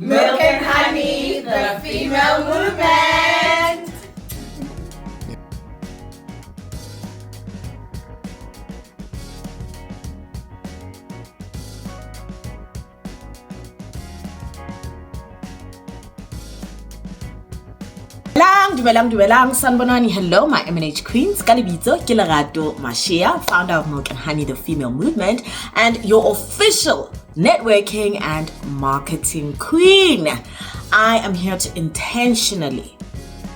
Milk and Honey, the female movement. Dumelang, Sanbonani. Hello, my MNH Queens. Kalibito, Kilarato, Mashia, founder of Milk and Honey, the female movement, and your official networking and marketing queen. I am here to intentionally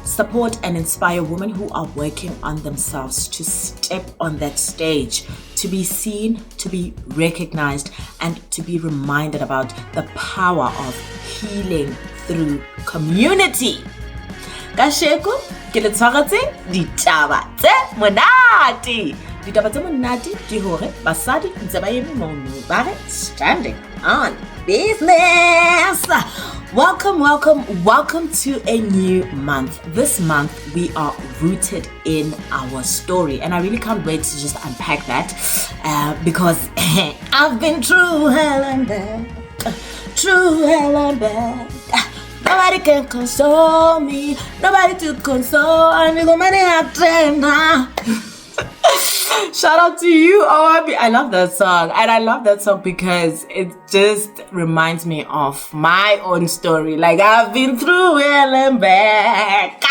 support and inspire women who are working on themselves to step on that stage, to be seen, to be recognized, and to be reminded about the power of healing through community. Kasheko, ke le tshwaretse ditaba tse monate. Ditaba tse monate ke hore basadi ntse ba eme mono ba re standing on business. Welcome to a new month. This month we are rooted in our story, and I really can't wait to just unpack that because I've been through hell and back. Nobody can console me. Nobody to console. And you go many have trained. Shout out to you, ORB. I love that song. And I love that song because it just reminds me of my own story. Like, I've been through hell and back.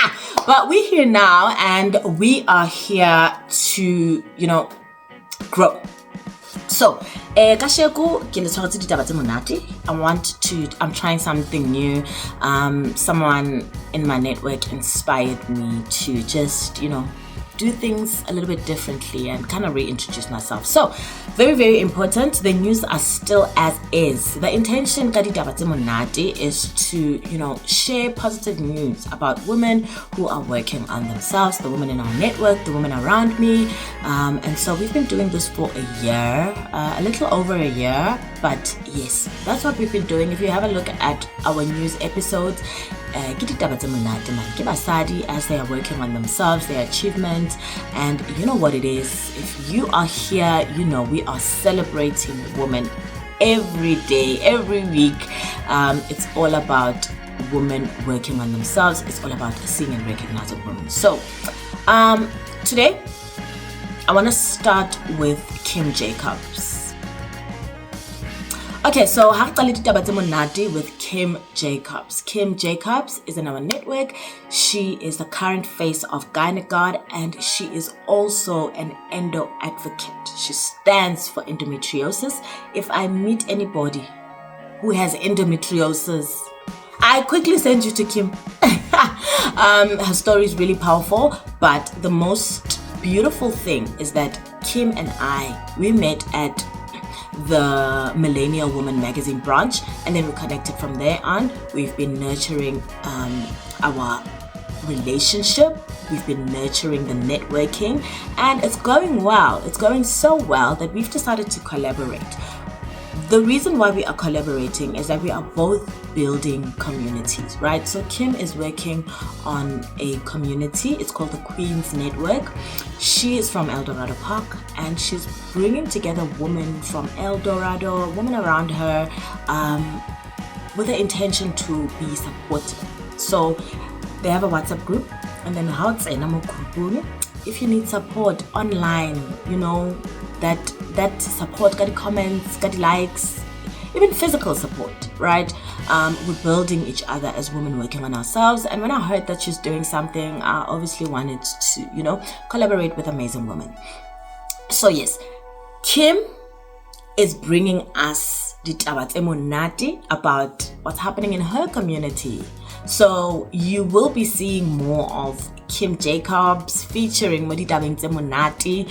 But we're here now, and we are here to, grow. So, kasheko ke le tshwaretse ditaba tse monate. I'm trying something new. Someone in my network inspired me to just, do things a little bit differently and kind of reintroduce myself. So, very, very important. The news are still as is. The intention ka ditaba tse monate is to, share positive news about women who are working on themselves, the women in our network, the women around me. And so we've been doing this for a year, a little over a year. But yes, that's what we've been doing. If you have a look at our news episodes, ke ditaba tse monate man, ke basadi as they are working on themselves, their achievements, and you know what it is. If you are here, we are celebrating women every day, every week. It's all about women working on themselves. It's all about seeing and recognizing women. So today I want to start with Kim Jacobs. Okay, so with Kim Jacobs. Kim Jacobs is in our network. She is the current face of GynecGuard, and she is also an endo advocate. She stands for endometriosis. If I meet anybody who has endometriosis, I quickly send you to Kim. Her story is really powerful, but the most beautiful thing is that Kim and we met at the Millennial Woman magazine branch, and then we connected from there on. We've been nurturing our relationship. We've been nurturing the networking, and it's going well. It's going so well that we've decided to collaborate. The reason why we are collaborating is that we are both building communities, right? So Kim is working on a community. It's called the Queens Network. She is from El Dorado Park, and she's bringing together women from El Dorado, women around her, with the intention to be supportive. So they have a WhatsApp group, and then if you need support online, that support, got the comments, got the likes, even physical support, right? We're building each other as women working on ourselves. And when I heard that she's doing something, I obviously wanted to, collaborate with amazing women. So yes, Kim is bringing us ditaba tse monate about what's happening in her community. So you will be seeing more of Kim Jacobs featuring Moditabeng tse monate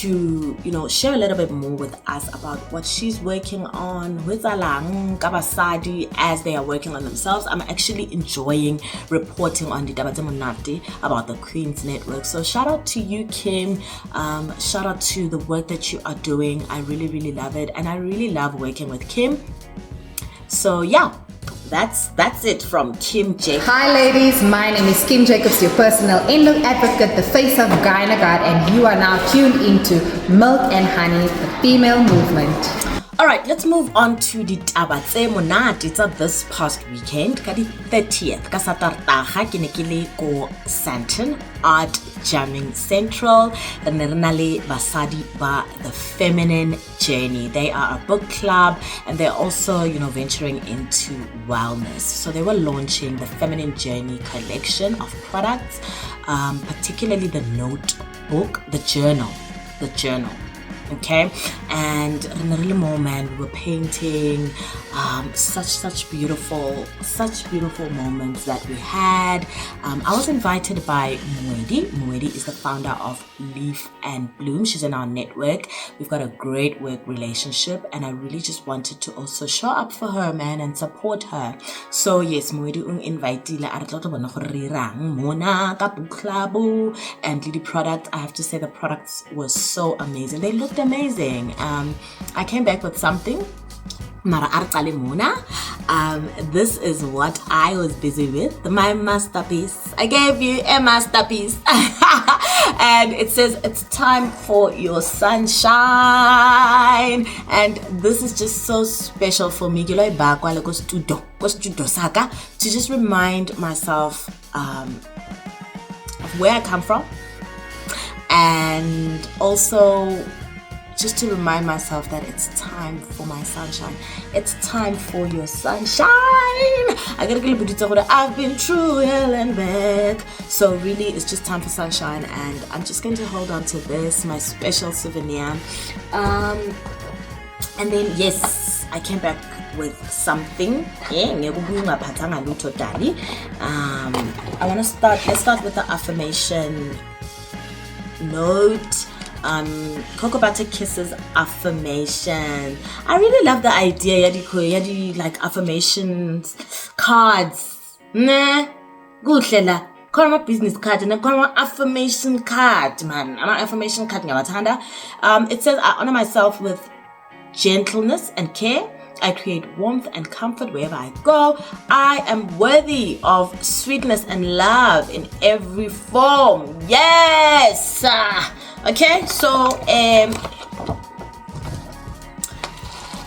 to, share a little bit more with us about what she's working on with Alang Kabasadi as they are working on themselves. I'm actually enjoying reporting on ditaba tse monate about the Queens Network. So shout out to you, Kim. Shout out to the work that you are doing. I really, really love it, and I really love working with Kim. So yeah, that's it from Kim Jacobs. Hi ladies, my name is Kim Jacobs, your personal endo advocate, the face of GynecGuard, and you are now tuned into Milk and Honey, the female movement. All right, let's move on to the taba tse monate tsa this past weekend. Ka di 30th ka Saturdaga ke ne ke le ko Sandton Art Jamming Central. Re ne re na le basadi ba The Feminine Journey. They are a book club and they're also, venturing into wellness. So they were launching the Feminine Journey collection of products, particularly the notebook, the journal. Okay, and really more, man, we were painting such beautiful moments that we had. I was invited by Muedi is the founder of Leaf and Bloom. She's in our network. We've got a great work relationship and I really just wanted to also show up for her, man, and support her. So yes, Muedi invited Mona ka book club and the product. I have to say the products were so amazing. They looked amazing. I came back with something. This is what I was busy with, my masterpiece. I gave you a masterpiece. And it says it's time for your sunshine, and this is just so special for me to just remind myself of where I come from, and also just to remind myself that it's time for my sunshine. It's time for your sunshine. I've been through hell and back. So really, it's just time for sunshine, and I'm just going to hold on to this, my special souvenir. And then yes, I came back with something. Let's start with the affirmation note. Cocoa Butter Kisses affirmation. I really love the idea yadi like affirmations cards. Nah, good lela. Call my business card and I call my affirmation card, man. I'm an affirmation card. It says I honor myself with gentleness and care. I create warmth and comfort wherever I go. I am worthy of sweetness and love in every form. Yes. Okay, so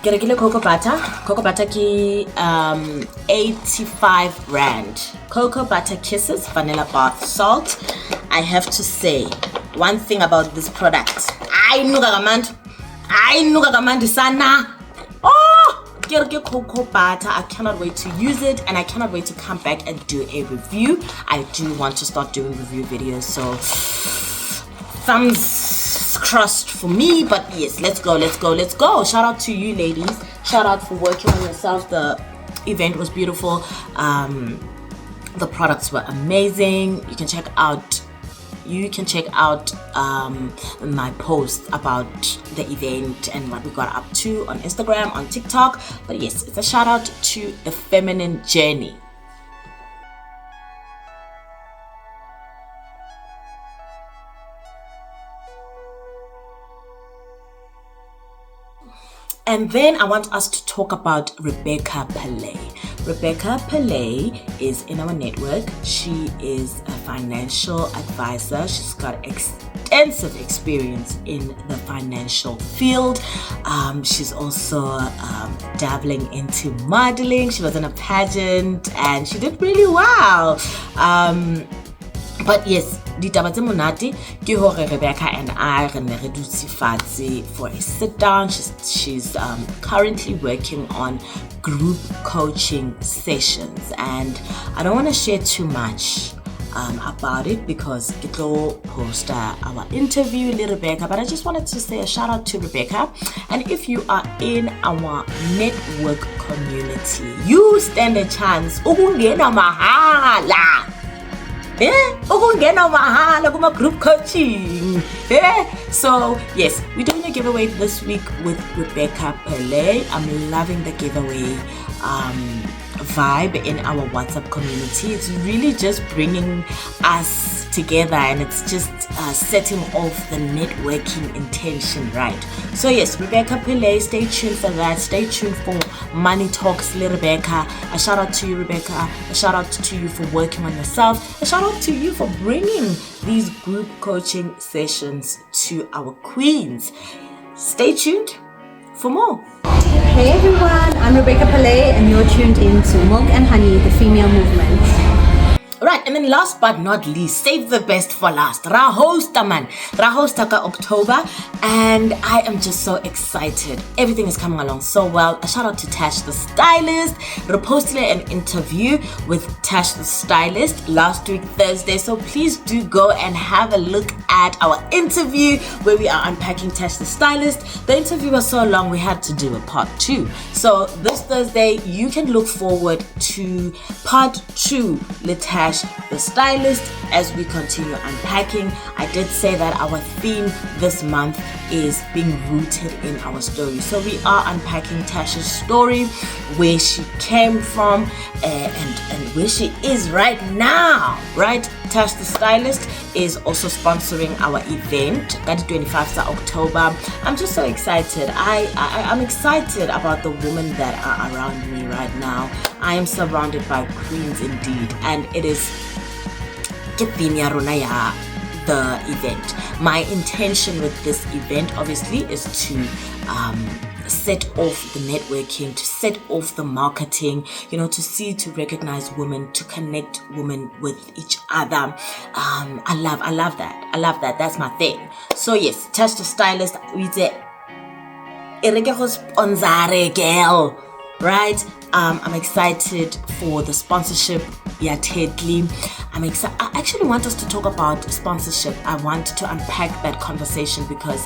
get a kilo cocoa butter ki 85 rand. Cocoa Butter Kisses vanilla bath salt. I have to say one thing about this product. I nuga gamand sana. Oh, cocoa butter. I cannot wait to use it, and I cannot wait to come back and do a review. I do want to start doing review videos, so thumbs crossed for me. But yes, let's go. Shout out to you ladies. Shout out for working on yourself. The event was beautiful. The products were amazing. You can check out my post about the event and what we got up to on Instagram, on TikTok. But yes, it's a shout out to The Feminine Journey. And then I want us to talk about Rebekah Pillay. Rebekah Pillay is in our network. She is a financial advisor. She's got extensive experience in the financial field. She's also dabbling into modeling. She was in a pageant and she did really well. But yes, ditaba tse monate ke hore Rebekah and I re dutse fatshe for a sit down. She's currently working on group coaching sessions, and I don't want to share too much about it because ke tlo post our interview with Rebekah, but I just wanted to say a shout out to Rebekah. And if you are in our network community, you stand a chance ukungena mahala. Group coaching. So yes, we're doing a giveaway this week with Rebekah Pillay. I'm loving the giveaway vibe in our WhatsApp community. It's really just bringing us together, and it's just setting off the networking intention, right? So yes, Rebekah Pillay, stay tuned for that. Stay tuned for Money Talks with Rebekah. A shout out to you, Rebekah. A shout out to you for working on yourself. A shout out to you for bringing these group coaching sessions to our queens. Stay tuned for more. Hey everyone, I'm Rebekah Pillay and you're tuned in to Milk and Honey, the female movement. Right, and then last but not least, save the best for last. Rahosta man. Rahosta ka October, and I am just so excited. Everything is coming along so well. A shout out to Tash the stylist. Reposted an interview with Tash the stylist last week Thursday, so please do go and have a look at our interview where we are unpacking Tash the stylist. The interview was so long we had to do a part 2. So this Thursday you can look forward to part 2 with Tash the stylist as we continue unpacking. I did say that our theme this month is being rooted in our story. So we are unpacking Tash's story, where she came from, and where she is right now, right? Tash the stylist is also sponsoring our event, 25th of October. I'm just so excited. I'm excited about the women that are around me right now. I am surrounded by queens indeed, and it is the event. My intention with this event obviously is to set off the networking, to set off the marketing, to recognize women, to connect women with each other. I love that. That's my thing. So yes, Tash the stylist, we say girl, right? I'm excited for the sponsorship. Yeah, Tedley. I'm excited. I actually want us to talk about sponsorship. I want to unpack that conversation because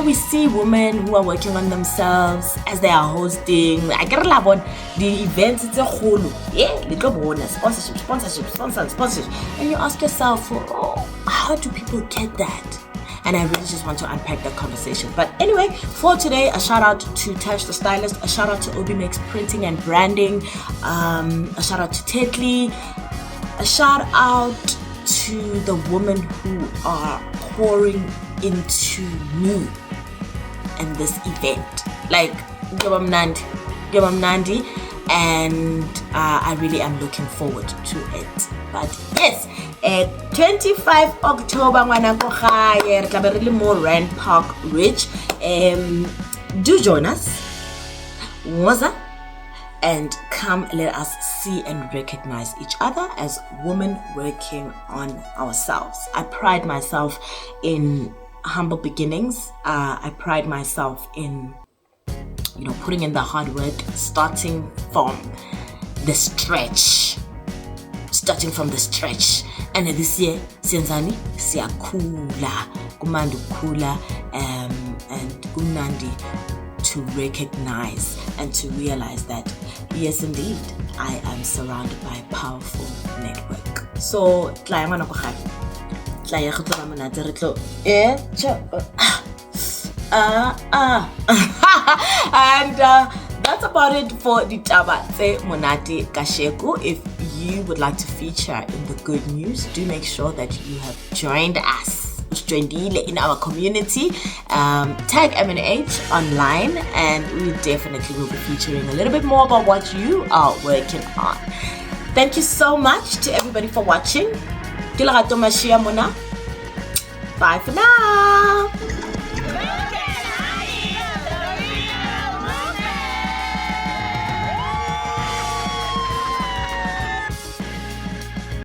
we see women who are working on themselves as they are hosting. I get a lot on the events. It's a whole little bonus, sponsorship, and you ask yourself, how do people get that? And I really just want to unpack that conversation. But anyway, for today, a shout out to Tash the stylist, a shout out to Obi Makes Printing and Branding, a shout out to Tedley, a shout out to the women who are pouring into me and this event. Like, Gabam Nandi, and I really am looking forward to it. But yes, 25 October, really more Rand Park Ridge. Do join us, and come let us see and recognize each other as women working on ourselves. I pride myself in humble beginnings. I pride myself in putting in the hard work, starting from the stretch. And this year, siyenzani siyakula, kumandi kula, and kumnandi to recognize and to realize that yes, indeed, I am surrounded by a powerful network. So, and that's about it for the Tabatse Monate Kasheku. If you would like to feature in the good news, do make sure that you have joined us, in our community. Tag M&H online, and we definitely will be featuring a little bit more about what you are working on. Thank you so much to everybody for watching. Bye for now.